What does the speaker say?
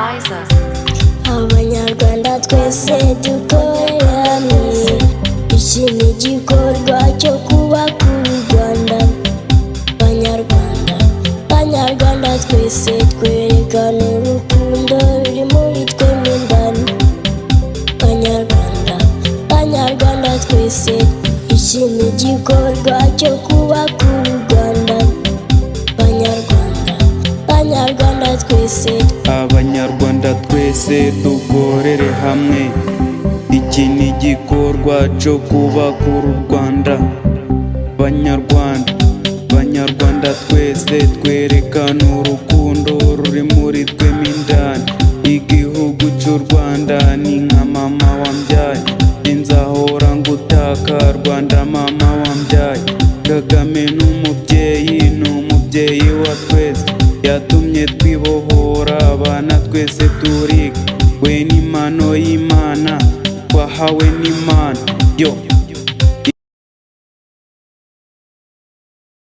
Liza. Abanyarwanda twese dukorera hamwe, iki ni igikorwa cyo kubaka u Rwanda. Banyarwanda twese twerekana urukundo ruri muri twe mo indani. Banyarwanda twese, iki ni igikorwa cyo kubaka u Rwanda. Banyarwanda twese, Abanyarwanda twese dukorere hamwe, iki ni igikorwa cyo kubaka u Rwanda. Banyarwanda twese twerekana urukundo ruri muri twe mo indani. Igihugu cy'u Rwanda ni nka mama wambyaye, nzahora ngutaka Rwanda mama wambyaye. Kagame n'umubyeyi wa twese, yatumye twibohora abana twese turiga. We ni impano y'Imana twahawe n'Imana yo.